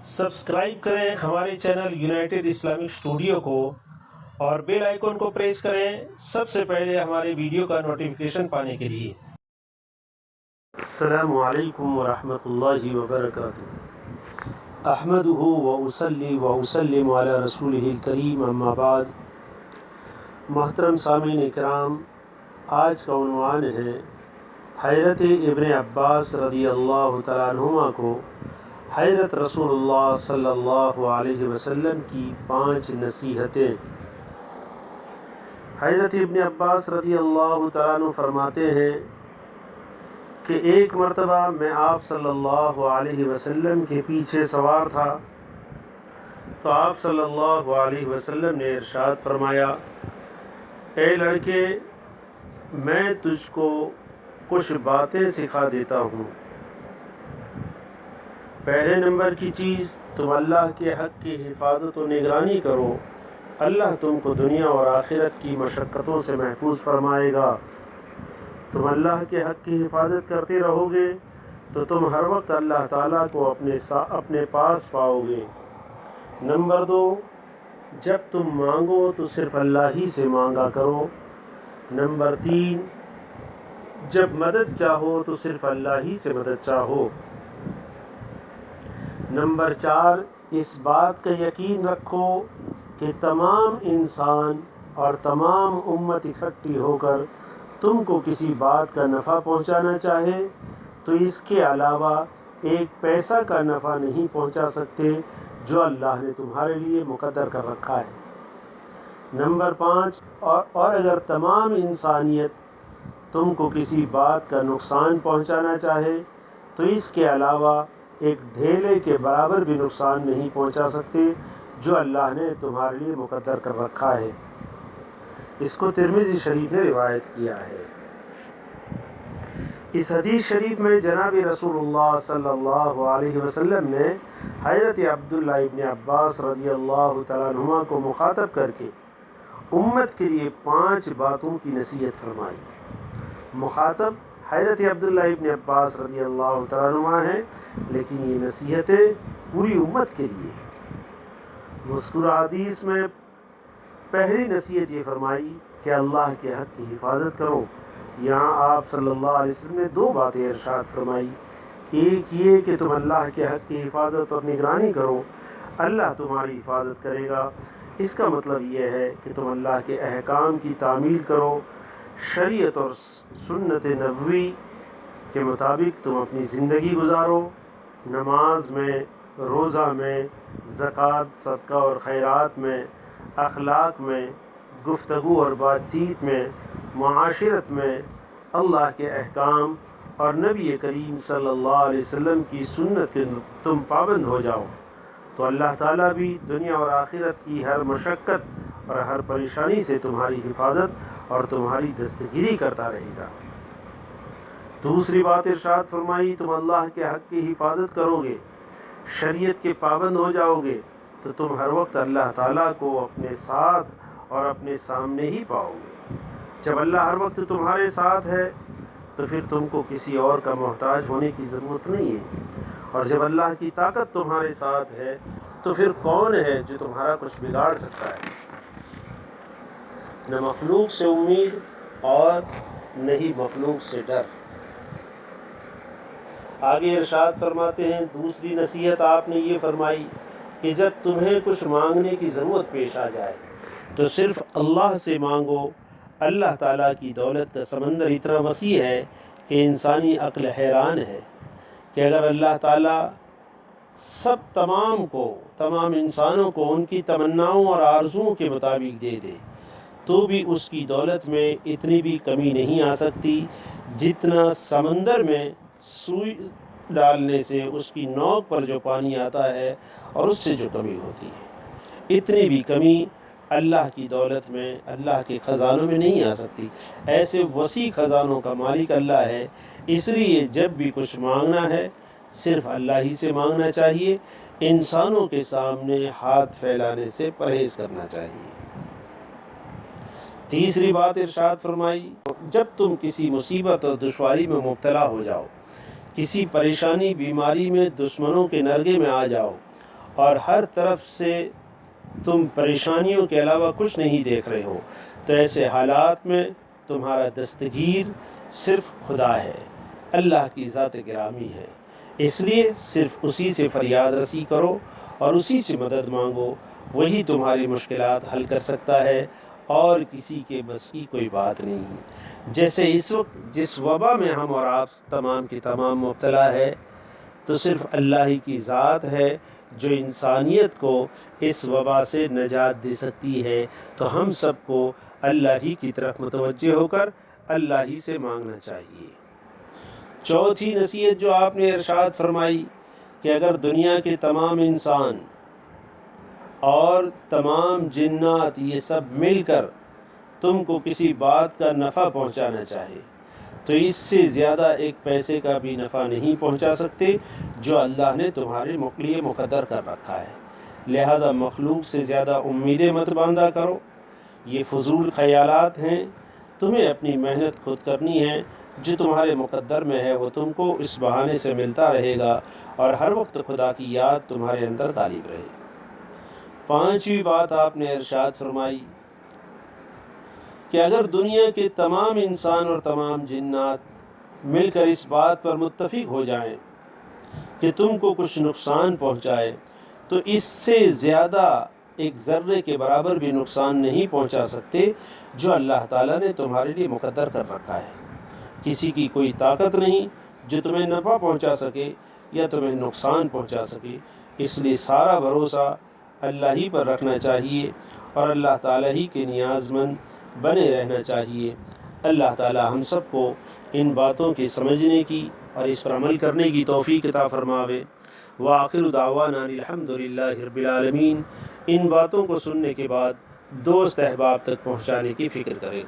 Subscribe करें हमारे channel United Islamic studio को और बेल आइकन को प्रेस करें सबसे पहले हमारे वीडियो का नोटिफिकेशन पाने के लिए। अस्सलामु अलैकुम व रहमतुल्लाहि व बरकातुहू। अहमदुहु व उसल्ली व उसल्लिमु अला रसूलिहिल करीम, अम्मा बाद। मोहतरम सामीन इकराम, आज का उन्वान है हज़रत इब्न अब्बास रज़ियल्लाहु तआला अन्हुमा को हज़रत रसूलुल्लाह सल्लल्लाहु अलैहि वसल्लम की 5 नसीहतें। हज़रत इब्न अब्बास रज़ियल्लाहु तआला अन्हु फरमाते हैं कि एक मरतबा मैं आप सल्लल्लाहु अलैहि वसल्लम के पीछे सवार था तो आप सल्लल्लाहु अलैहि वसल्लम ने इरशाद फरमाया, ए लड़के, मैं तुझको कुछ बातें सिखा देता हूँ। पहले नंबर की चीज़, तुम अल्लाह के हक़ की हिफाजत और निगरानी करो। अल्लाह तुमको दुनिया और आखिरत की मशक्क़तों से महफूज फरमाएगा। तुम अल्लाह के हक़ की हिफाजत करते रहोगे तो तुम हर वक्त अल्लाह ताला को अपने पास पाओगे। नंबर 2, जब तुम मांगो तो सिर्फ़ अल्लाह ही से मांगा करो। नंबर 3, जब मदद चाहो तो सिर्फ़ अल्लाह ही से मदद चाहो। नंबर 4, इस बात का यकीन रखो कि तमाम इंसान और तमाम उम्मत इकट्ठी होकर तुमको किसी बात का नफ़ा पहुंचाना चाहे तो इसके अलावा एक पैसा का नफ़ा नहीं पहुंचा सकते जो अल्लाह ने तुम्हारे लिए मुक़द्दर कर रखा है। नंबर 5, और अगर तमाम इंसानियत तुमको किसी बात का नुकसान पहुंचाना चाहे तो इसके अलावा एक ढेले के बराबर भी नुकसान नहीं पहुंचा सकते जो अल्लाह ने तुम्हारे लिए मुक़द्दर कर रखा है। इसको तिर्मिज़ी शरीफ ने रिवायत किया है। इस हदीस शरीफ में जनाब रसूलुल्लाह सल्लल्लाहु अलैहि वसल्लम ने हज़रत अब्दुल्लाह इब्न अब्बास रज़ियल्लाहु तआला अन्हुमा को मुखातब करके उम्मत के लिए 5 बातों की नसीहत फरमाई। मुखातब हज़रत अब्दुल्लाह इब्न अब्बास रज़ियल्लाहु तआला अन्हुमा हैं, लेकिन ये नसीहतें पूरी उम्मत के लिए। मज़कूरा हदीस में पहली नसीहत ये फरमाई कि अल्लाह के हक़ की हिफाजत करो। यहाँ आप सल्लल्लाहु अलैहि वसल्लम ने 2 बातें इरशाद फरमाई। एक ये कि तुम अल्लाह के हक़ की हिफाजत और निगरानी करो, अल्लाह तुम्हारी हिफाजत करेगा। इसका मतलब ये है कि तुम अल्लाह के अहकाम की तामील करो, शरीयत और सुन्नत नबवी के मुताबिक तुम अपनी ज़िंदगी गुजारो। नमाज में, रोज़ा में, ज़कात, सदका और खैरात में, अखलाक में, गुफ्तगू और बातचीत में, मुआशरत में अल्लाह के अहकाम और नबी करीम सल्लल्लाहु अलैहि वसल्लम की सुन्नत के तुम पाबंद हो जाओ तो अल्लाह ताला भी दुनिया और आखिरत की हर मशक्क़त और हर परेशानी से तुम्हारी हिफाजत और तुम्हारी दस्तगिरी करता रहेगा। दूसरी बात इरशाद फरमाई, तुम अल्लाह के हक़ की हिफाजत करोगे, शरीयत के पाबंद हो जाओगे तो तुम हर वक्त अल्लाह ताला को अपने साथ और अपने सामने ही पाओगे। जब अल्लाह हर वक्त तुम्हारे साथ है तो फिर तुमको किसी और का मोहताज होने की ज़रूरत नहीं है, और जब अल्लाह की ताकत तुम्हारे साथ है तो फिर कौन है जो तुम्हारा कुछ बिगाड़ सकता है। न मखलूक से उम्मीद और न ही मखलूक से डर। आगे इरशाद फरमाते हैं, दूसरी नसीहत आपने ये फरमाई कि जब तुम्हें कुछ मांगने की ज़रूरत पेश आ जाए तो सिर्फ़ अल्लाह से मांगो। अल्लाह ताला की दौलत का समंदर इतना वसी है कि इंसानी अक्ल हैरान है कि अगर अल्लाह ताला तमाम इंसानों को उनकी तमन्नाओं और आरज़ुओं के मुताबिक दे दे तो भी उसकी दौलत में इतनी भी कमी नहीं आ सकती जितना समंदर में सुई डालने से उसकी नोक पर जो पानी आता है और उससे जो कमी होती है, इतनी भी कमी अल्लाह की दौलत में, अल्लाह के ख़ज़ानों में नहीं आ सकती। ऐसे वसी ख़ज़ानों का मालिक अल्लाह है। इसलिए जब भी कुछ मांगना है सिर्फ़ अल्लाह ही से मांगना चाहिए। इंसानों के सामने हाथ फैलाने से परहेज़ करना चाहिए। तीसरी बात इरशाद फरमाई, जब तुम किसी मुसीबत और दुश्वारी में मुब्तला हो जाओ, किसी परेशानी बीमारी में दुश्मनों के नरगे में आ जाओ اور ہر طرف سے تم پریشانیوں کے علاوہ کچھ نہیں دیکھ رہے ہو، تو ایسے حالات میں تمہارا دستگیر صرف خدا ہے، اللہ کی ذات گرامی ہے۔ اس لیے صرف اسی سے فریاد رسی کرو اور اسی سے مدد مانگو، وہی تمہاری مشکلات حل کر سکتا ہے اور کسی کے بس کی کوئی بات نہیں۔ جیسے اس وقت جس وبا میں ہم اور آپ تمام کی تمام مبتلا ہے، تو صرف اللہ ہی کی ذات ہے جو انسانیت کو اس وبا سے نجات دے سکتی ہے۔ تو ہم سب کو اللہ ہی کی طرف متوجہ ہو کر اللہ ہی سے مانگنا چاہیے۔ چوتھی نصیحت جو آپ نے ارشاد فرمائی کہ اگر دنیا کے تمام انسان اور تمام جنات یہ سب مل کر تم کو کسی بات کا نفع پہنچانا چاہے تو اس سے زیادہ ایک پیسے کا بھی نفع نہیں پہنچا سکتے جو اللہ نے تمہارے لیے مقدر کر رکھا ہے۔ لہذا مخلوق سے زیادہ امیدیں مت باندھا کرو، یہ فضول خیالات ہیں۔ تمہیں اپنی محنت خود کرنی ہے، جو تمہارے مقدر میں ہے وہ تم کو اس بہانے سے ملتا رہے گا اور ہر وقت خدا کی یاد تمہارے اندر غالب رہے۔ پانچویں بات آپ نے ارشاد فرمائی کہ اگر دنیا کے تمام انسان اور تمام جنات مل کر اس بات پر متفق ہو جائیں کہ تم کو کچھ نقصان پہنچائے تو اس سے زیادہ ایک ذرے کے برابر بھی نقصان نہیں پہنچا سکتے جو اللہ تعالیٰ نے تمہارے لیے مقدر کر رکھا ہے۔ کسی کی کوئی طاقت نہیں جو تمہیں نفع پہنچا سکے یا تمہیں نقصان پہنچا سکے، اس لیے سارا بھروسہ اللہ ہی پر رکھنا چاہیے اور اللہ تعالیٰ ہی کے نیاز مند بنے رہنا چاہیے۔ اللہ تعالیٰ ہم سب کو ان باتوں کی سمجھنے کی اور اس پر عمل کرنے کی توفیق عطا فرماوے۔ وآخر دعوانا الحمدللہ رب العالمین۔ ان باتوں کو سننے کے بعد دوست احباب تک پہنچانے کی فکر کریں۔